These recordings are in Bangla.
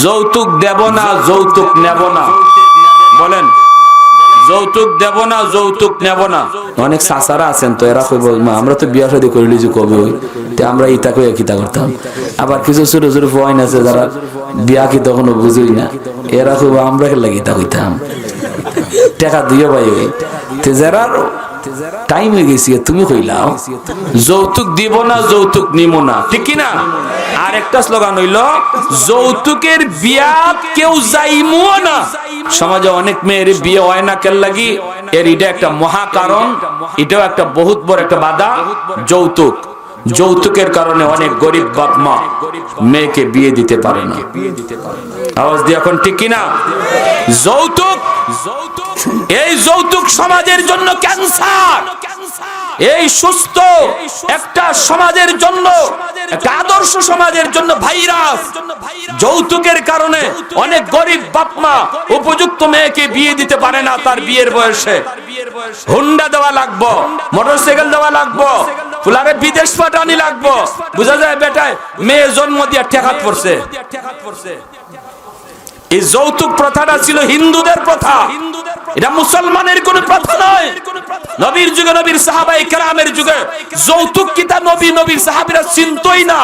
যৌতুক দেব না, যৌতুক নেব না। বলেন, যৌতুক দেব না, যৌতুক নেব না। অনেক চাচারা আছেন তো, এরা কইব আমরা তো বিয়া শাদী করিলি যে কবে হই, আমরা ইতা কই কিতা করতাম। আবার কিছু ছোট ছোট ফোয়াইন আছে যারা বিয়া কি তখনও বুঝুই না, এরা কইব আমরা লাগি তা কইতাম, টাকা দিও ভাই। ওই যারা টাইম হয়ে গেছি, তুমি কইলাও যৌতুক দিব না, যৌতুক নিব না, ঠিক কি না? আর একটা স্লোগান হইল যৌতুকের বিয়া কেউ যাইমু না। সমাজে অনেক মেয়ের বিয়ে হয় না কেন লাগি, এর এটা একটা মহা কারণ, এটাও একটা বহুত বড় একটা বাধা, যৌতুক। যৌতুকের কারণে অনেক গরিব বাপ মা মেয়েকে বিয়ে দিতে পারে না। আওয়াজ দিয়ে এখন ঠিক কিনা? যৌতুক, এই যৌতুক সমাজের জন্য ক্যান্সার। এই সুস্থ একটা সমাজের জন্য, একটা আদর্শ সমাজের জন্য ভাইরাস। যৌতুকের কারণে অনেক গরিব বাপ মা উপযুক্ত মেয়েকে বিয়ে দিতে পারে না। তার বিয়ের বয়সে হুন্ডা দেওয়া লাগবো, মোটরসাইকেল দেওয়া লাগবো, ফুলারে বিদেশ পাঠানি লাগবো। বুঝা যায় বেটায় মেয়ে জন্ম দিয়া ঠেকাত পড়ছে। এই যৌতুক প্রথাটা ছিল হিন্দুদের প্রথা, এটা মুসলমানের কোন প্রথা নয়। নবীর যুগে, নবীর সাহাবায়ে কেরামের যুগে যৌতুক কিতা নবীর সাহাবীরা চিনতই না।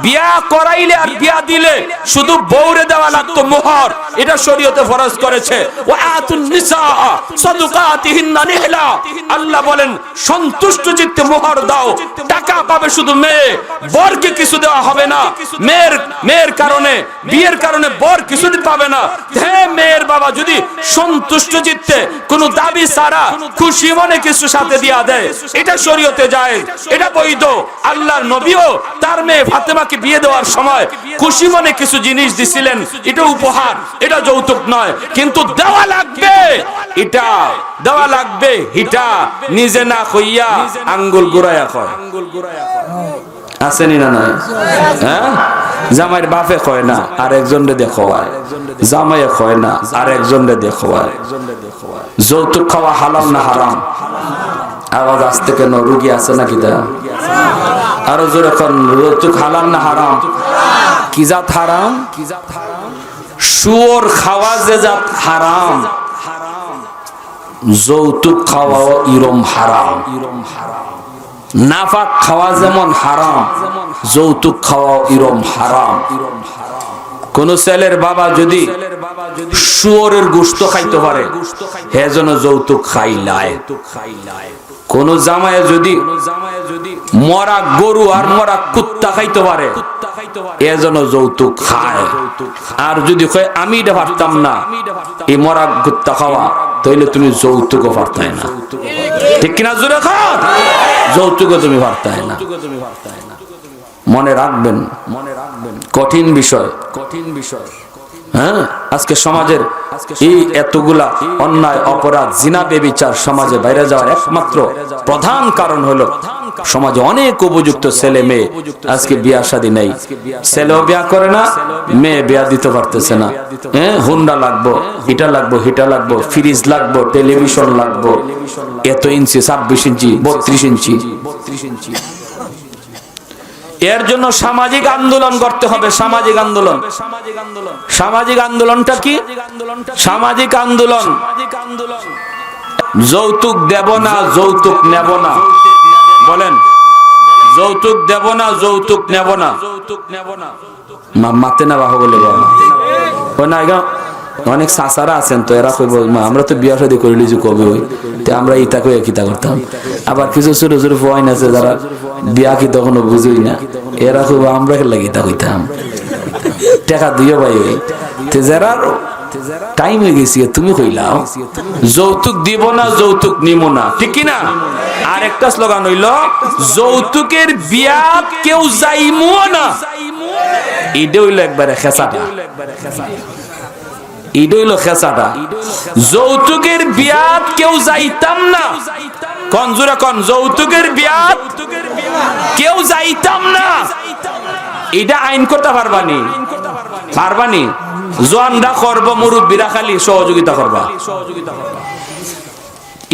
বিয়া করাইলে আর বিয়া দিলে শুধু বউরে দেওয়া লাগতো মোহর, এটা শরীয়তে ফরজ করেছে। ওয়া আতুন নিসা সাদুকাতিহিন্না নিহলা, আল্লাহ বলেন সন্তুষ্ট চিত্তে মোহর দাও, টাকা পাবে শুধু মেয়ে, বরকে কিছু দেওয়া হবে না। মেয়ের কারণে, বিয়ের কারণে বর কিছু দিতে পাবে না। হ্যাঁ, মেয়ের বাবা যদি সন্তুষ্ট চিত্তে কোনো দাবি ছাড়া খুশি মনে কিছু সাথে দিয়া দেয়, এটা শরীয়তে যায়, এটা বৈধ। আল্লাহর নবীও তার মেয়ে ফাতেমাকে বিয়ে দেওয়ার সময় খুশি মনে কিছু জিনিস দিছিলেন, এটা উপহার, এটা যৌতুক নয়। কিন্তু দেওয়া লাগবে, এটা দেওয়া লাগবে, এটা নিজে না কইয়া আঙ্গুল গুড়াইয়া কয়। আসেনি না নাই? হ্যাঁ, জামাইয়ের বাপে কয় না, আর একজন রে দেখোয়ায়। জামাইয়ে কয় না, আর একজন রে দেখোয়ায়। যৌতুক খাওয়া হালাল না হারাম? আওয়াজ আসতে কেন? রুগী আছে নাকি? আরো জোরে কোন, যৌতুক হালাল না হারাম? কি জাত হারাম? শুয়োর খাওয়া যে জাত হারাম, যৌতুক খাওয়াও ইরম হারাম। নাফাক খাওয়া যেমন হারাম, যৌতুক খাওয়া ইরম হারাম। কোন ছেলের বাবা যদি শুয়োরের গোশত খাইতে পারে, হে যেন যৌতুক খাইলায়। কোন জামায়ে যদি মরা গরু আর মরা কুত্তা খাইতে পারে, এ যেন যৌতুক খায়। আর যদি কয় আমি এটা পারতাম না এই মরা কুত্তা খাওয়া, তাইলে তুমি যৌতুকও পারতাই না, ঠিক কিনা? জোরে খাও, যৌতুকও তুমি পারতাই না। মনে রাখবেন, কঠিন বিষয়, কঠিন বিষয়। হ্যাঁ, আজকে সমাজের এই এতগুলা অন্যায়, অপরাধ, জিনা, বেবিচার সমাজে বাইরে যাওয়ার একমাত্র প্রধান কারণ হলো সমাজে অনেক উপযুক্ত ছেলে মেয়ে আজকে বিয়া শাদী নেই। ছেলেও বিয়া করে না, মেয়ে বিয়া দিতে পারতেছে না। হ্যাঁ, হুন্ডা লাগবো, এটা লাগবো, হিটা লাগবো, ফ্রিজ লাগবো, টেলিভিশন লাগবো, এত ইঞ্চি, 26 ইঞ্চি, 32 ইঞ্চি। এর জন্য সামাজিক আন্দোলন করতে হবে। সামাজিক আন্দোলন, সামাজিক আন্দোলনটা কি? সামাজিক আন্দোলন যৌতুক দেব না, যৌতুক নেব না। বলেন, যৌতুক দেব না, যৌতুক নেব না। মাতে না বাহু বলে অনেক চাচারা আছেন তো, এরা কইব আমরা তো বিয়া শাদী করিলি যে কবে হই, আমরা ইতা কই কিতা করতাম। আবার কিছু ছোট ছোট ফোয়াইন আছে যারা বিয়া কি তখনও বুঝুই না, এরা কইব আমরা লাগি তা কইতাম, টাকা দিও ভাই। ওই যারা টাইম হয়ে গেছি, তুমি কইলাও যৌতুক দিব না, যৌতুক নিব না, ঠিক কি না? আর একটা স্লোগান হইল যৌতুকের বিয়া কেউ যাইমু না। এটা হইল একবারে খেসাটা, এটা হইল খেসাটা। যৌতুকের বিয়া কেউ যাইতাম না। কোন জোরে কোন, যৌতুকের বিয়া কেউ যাইতাম না। এটা আইন করতে পারবানি? পারবানি? জোয়ানরা করব, মুরব্বীরা খালি সহযোগিতা করবা।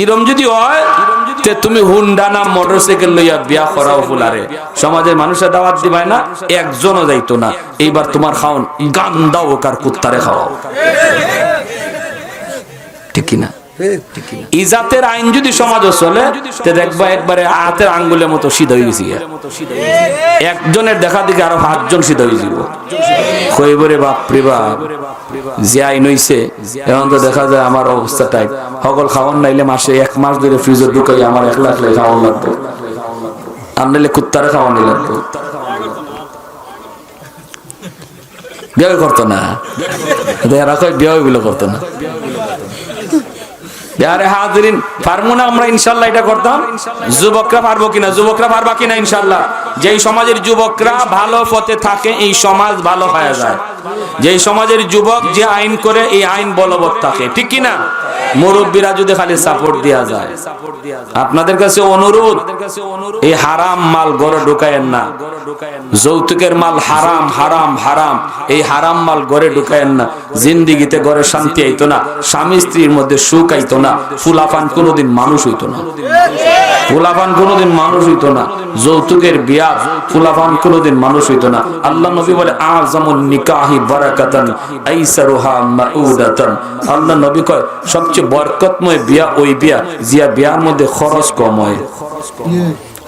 ইরম যদি হয় তে তুমি হুন্ডা না মোটরসাইকেল লইয়া বিয়া করাও ফুলারে, সমাজের মানুষের দাওয়াত দিবাই না, একজনও যাইতো না। এইবার তোমার খাওন গান্দা হোক আর কুত্তারে খাওয়াও, ঠিক কিনা? ইজাতের আইন যদি সমাজে চলে তে দেখবা একবারে হাতের আঙ্গুলের মতো সিধা হয়ে গেছি, একজনের দেখা দেখে আরো 5 জন সিধা হয়ে যাব। কইবরে বাপরে বাপ, যে আইন হইছে এখন তো দেখা যায় আমার অবস্থা টাইপ, সকল খাওয়ান নাইলে মাসে 1 মাস ধরে ফ্রিজে ঢুকাই আমার 1 লাখ খাওয়ান লাগতো, আর নাইলে কুত্তারে খাওয়ানি লাগতো। বিয়ে করতো না, এরা কয় বিয়ে গুলো করতো না। পারবো না আমরা ইনশাল্লাহ এটা করতাম। যুবকরা পারবো কিনা, যুবকরা পারবা কিনা ইনশাল্লাহ? যেই সমাজের যুবকরা ভালো পথে থাকে এই সমাজ ভালো হয়ে যায়। যেই সমাজের যুবক যে আইন করে এই আইন বলবৎ থাকে, ঠিক কিনা? মুরব্বীরা যদি খালি সাপোর্ট দেয়া যায়। আপনাদের কাছে অনুরোধ, এই হারাম মাল ঘরে ঢুকায়েন না। যৌতুকের মাল হারাম হারাম হারাম, এই হারাম মাল ঘরে ঢুকায়েন না। জিন্দিগিতে ঘরে শান্তি আইতো না, স্বামী স্ত্রীর মধ্যে সুখ আইতো না, ফুলাফান কোনোদিন মানুষ হইতো না, ফুলাফান কোনোদিন মানুষ হইতো না। যৌতুকের বিয়া ফুলাফান কোনোদিন মানুষ হইতো না। আল্লাহ নবী বলে আযমুন নিকাহি বারাকাতান আইসারুহা মাউদাতান। আল্লাহ নবী কয় সবচেয়ে বরকতময় বিয়া ওই বিয়া জিয়া বিয়ার মধ্যে খরচ কম হয়।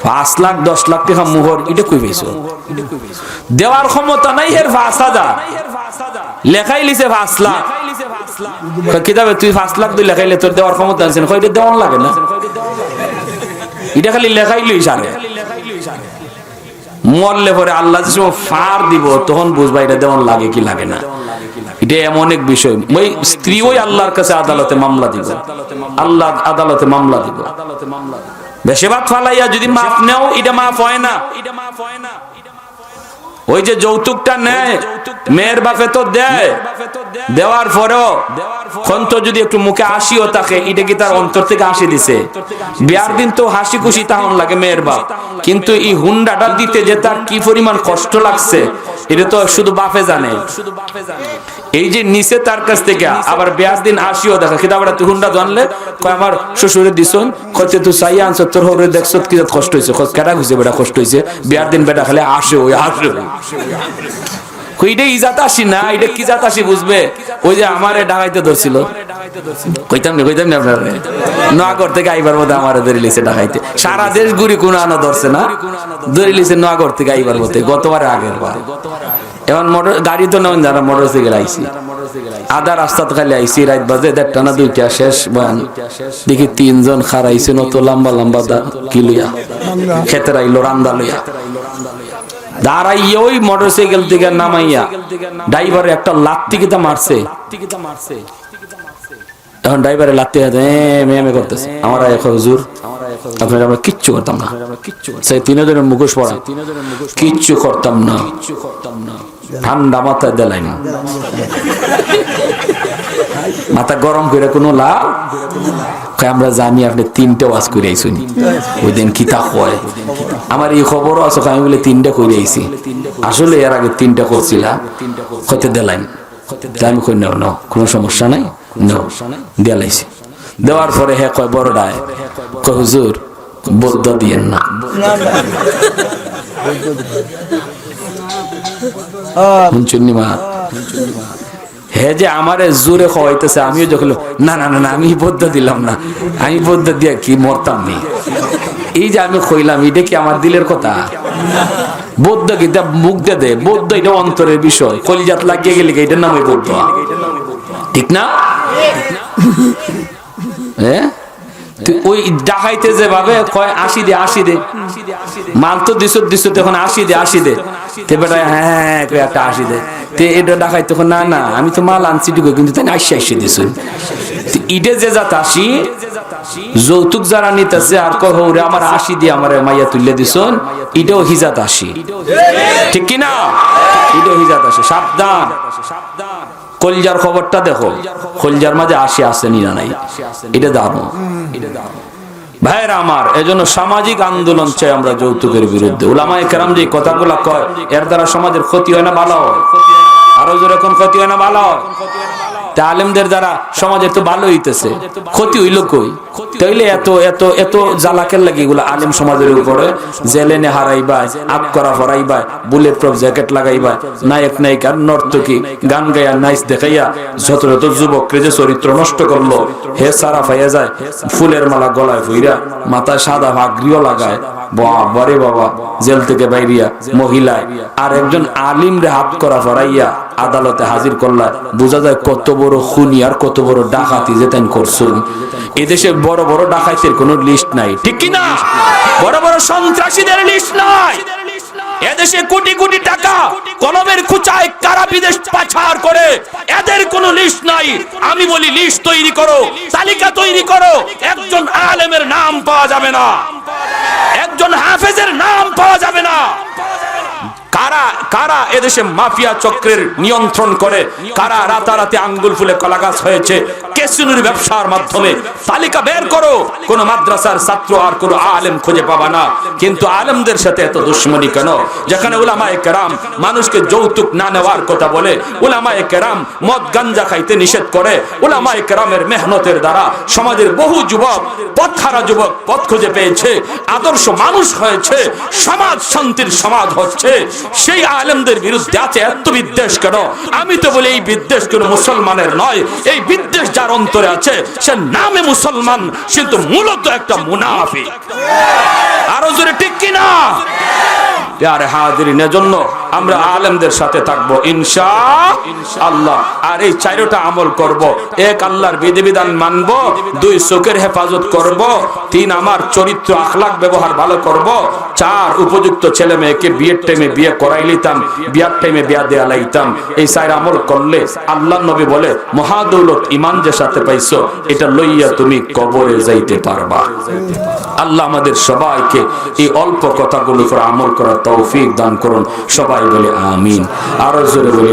5 লাখ 10 লাখ টাকা মোহর, এটা কই পাইছো? দেওয়ার ক্ষমতা নাই এর 5,000 লেখাই লিছে 5 লাখ। কিতাবে তুই 5 লাখ তুই লেখাইলে তোর দেওয়ার ক্ষমতা আছে না? কইটা দেওয়ান লাগে না, এটা খালি লেখাই লইস। আরে মরলে পরে আল্লাহ যে সময় ফার দিব তখন বুঝবা এটা দেওয়ান লাগে কি লাগে না। এটা এমন এক বিষয়, ওই স্ত্রী ওই আল্লাহর কাছে আদালতে মামলা দিব, আল্লাহ আদালতে মামলা দিব। বেশিরভাগ ফালাইয়া যদি মাফ নেও এটা মাফ হয় না। ওই যে যৌতুকটা নেয় মেয়ের বাপে তো দেয়, দেওয়ার পরেও খন্ত যদি একটু মুখে হাসিও থাকে, এটা কি তার অন্তর থেকে হাসি দিছে? বিয়ার দিন তো হাসি খুশি তাহন লাগে মেয়ের বাপ, কিন্তু এই হুন্ডাটা দিতে যে তার কি পরিমাণ কষ্ট লাগছে এটা তো শুধু বাপে জানে। এই যে নিচে তার কাছ থেকে আবার বিয়ার দিন হাসিও দেখা, কিন্তু আবার তুই হুন্ডা জানলে কয় আমার শ্বশুরে দিছন, কইতে তুই চাইয়া আনছ তোর হরে দেখছ কি কষ্ট হয়েছে, কেটা হয়েছে বেটা কষ্ট হয়েছে, বিয়ার দিন বেটা খালি আসে ওই আসে। ওই যে আমারে ডাকাইতে ধরছিল, কইতাম না আপনার নোয়াগড় থেকে আইবার মধ্যে আমারে ধরে লিছে ডাকাইতে। সারা দেশ ঘুরি কোন আনো ধরছে না, ধরে লিছে নোয়াগড় থেকে আইবার মধ্যে গতবারে আগের বার। এখন মোটর গাড়ি তো নেন যারা মোটরসাইকেল আইসি, আধা রাস্তা খালি আইসি, রাত বাজে 1:30 না 2টা শেষ বয়ান, দেখি 3 জন খারাইছে নত লম্বা লম্বা কি লইয়া খেতে রাইলো রান্দা লইয়া। দাঁড়াইয়া ওই মোটরসাইকেল থেকে নামাইয়া ড্রাইভারে একটা লাত্তি কিতা মারছে। এখন ড্রাইভারে লাত্তি মেয়ে করতেছে, আমার হুজুর আপনার আমরা কিচ্ছু করতাম না, সেই 3 জনের মুখোশ পড়া, কিচ্ছু করতাম না, ঠান্ডা মাথায় দেলাই না, মাথা গরম করে কোনো লাভ। আমরা জানি আপনি 3টে ওয়াজ করে আইসুনি, ওই দিন কিতা হয় আমার এই খবরও আছে, আমি বলে 3টা করে আইছি, আসলে এর আগে 3টা করছিলাম, হইতে দেলাইন। আমি কই নাও নাও কোনো সমস্যা নাই, নাও দেলাইছি। দেওয়ার পরে হে কয় বড়ডায় কয় হুজুর বদ্দা দিয়েন না। শুনছুনি মা, হে যে আমারে জোরে খাওয়াইতেছে, আমিও যখন না না না আমি বদ্দা দিলাম না, আমি বদ্দা দিয়া কি মরতাম নি। এই যে আমি কইলাম এটা কি আমার দিলের কথা? বৌদ্ধ কি মুখ দে দে, বৌদ্ধ এটা অন্তরের বিষয়, কলিজাত লাগিয়ে গেলে এটার নাম বৌদ্ধ, ঠিক না? হ্যাঁ ওই ডাকাইতে যেভাবে কয় 80 দে 80 দে, মাল তো দিছ তখন 80 দে 80 দে, তে বেটা হ্যাঁ একটা 80 দে, তে এটা ডাকাই তখন না না আমি তো মাল আনছি টুকু, কিন্তু তাই 80 দিছুন। ইটে যে যাত 80 যৌতুক যারা নিতেছে আর কয় হৌরে আমার 80 দিয়ে আমার মাইয়া তুলে দিছুন, এটাও হিজাত 80, ঠিক কিনা? এটাও হিজাত 80। সাবধান, কলজার খবরটা দেখো, কলজার মাঝে 80 আসেনি না নাই, এটা জানো ভাইরা আমার। এজন্য সামাজিক আন্দোলন চাই আমরা যৌতুকের বিরুদ্ধে। উলামায়ে কেরাম যে কথাগুলো কয় এর দ্বারা সমাজের ক্ষতি হয় না ভালো হয়? আরো যেরকম ক্ষতি হয় না ভালো হয়? তা আলেমদের দ্বারা সমাজে তো ভালো হইতেছে, ক্ষতি হইল কই? তাইলে এত এত এত জ্বালাকের লাগে এগুলো আলেম সমাজের উপরে। জেলেনে হারাইবাই, আপ করা ফরাইবাই, বুলেট প্রুফ জ্যাকেট লাগাইবাই, নায়ক নায়িকার নর্তকী গান গাইয়া নাইস দেখাইয়া যত যত যুবককে যে চরিত্র নষ্ট করলো, হে সারা পাইয়া যায়, ফুলের মালা গলায় ফুইরা, মাথায় সাদা ভাগরিও লাগায়, বাবারে বাবা, জেল থেকে বাইরিয়া মহিলায় আর একজন আলিম রে হাত করা ফরাইয়া আদালতে হাজির করলা, বোঝা যায় কত বড় খুনি আর কত বড় ডাকাতি যে তাই করছেন। এদেশে বড় বড় ডাকাতের কোনো লিস্ট নাই, ঠিক কি না? বড় বড় সন্ত্রাসীদের লিস্ট নাই। এদেশে কোটি কোটি টাকা কলমের খুচায় কারা বিদেশ পাচার করে, এদের কোনো লিস্ট নাই। আমি বলি লিস্ট তৈরি করো, তালিকা তৈরি করো। একজন আলেমের নাম পাওয়া যাবে না, একজন হাফেজের নাম পাওয়া যাবে না। কারা কারা এদেশে মাফিয়া চক্রের নিয়ন্ত্রণ করে, কারা রাতারাতি আঙ্গুল ফুলে কলাগাছ হয়েছে কেসিনোর ব্যবসার মাধ্যমে, তালিকা বের করো। কোন মাদ্রাসার ছাত্র আর কোন আলেম খুঁজে পাবা না। কিন্তু আলেমদের সাথে এত দুশ্মনী কেন? যেখানে উলামায়ে কেরাম মানুষকে যৌতুক না নেওয়ার কথা বলে, উলামায়ে কেরাম মদ গাঞ্জা খাইতে নিষেধ করে, উলামায়ে কেরামের মেহনতের দ্বারা সমাজের বহু যুবক পথহারা যুবক পথ খুঁজে পেয়েছে, আদর্শ মানুষ হয়েছে, সমাজ শান্তির সমাজ হচ্ছে, সেই আলেমদের বিরুদ্ধে আছে এত বিদ্বেষ কেন? আমি তো বলি এই বিদ্বেষ কোন মুসলমানের নয়, এই বিদ্বেষ যার অন্তরে আছে সে নামে মুসলমান কিন্তু মূলত একটা মুনাফিক। আরো জোরে ঠিক কিনা? প্যারে হাজিরিন, এজন্য আমরা আলেমদের সাথে থাকবো ইনশাআল্লাহ। আর এই চারটা আমল করব। এক, আল্লাহর বিধিবিধান মানবো। দুই, চোখের হেফাজত করব। তিন, আমার চরিত্র আখলাক ব্যবহার ভালো করব। চার, উপযুক্ত ছেলে মেয়েকে বিয়ের টাইমে বিয়ে করাই লিতাম, বিয়ার টাইমে বিয়া দেয়া লাইতাম। এই চার আমল করলে আল্লাহ নবী বলে মহাদৌলত ইমান যে সাথে পাইছো এটা লইয়া তুমি কবরে যাইতে পারবা। আল্লাহ আমাদের সবাইকে এই অল্প কথাগুলো করে আমল করার তৌফিক দান করুন। সবাই বলে আমিন। আরো জোরে বলি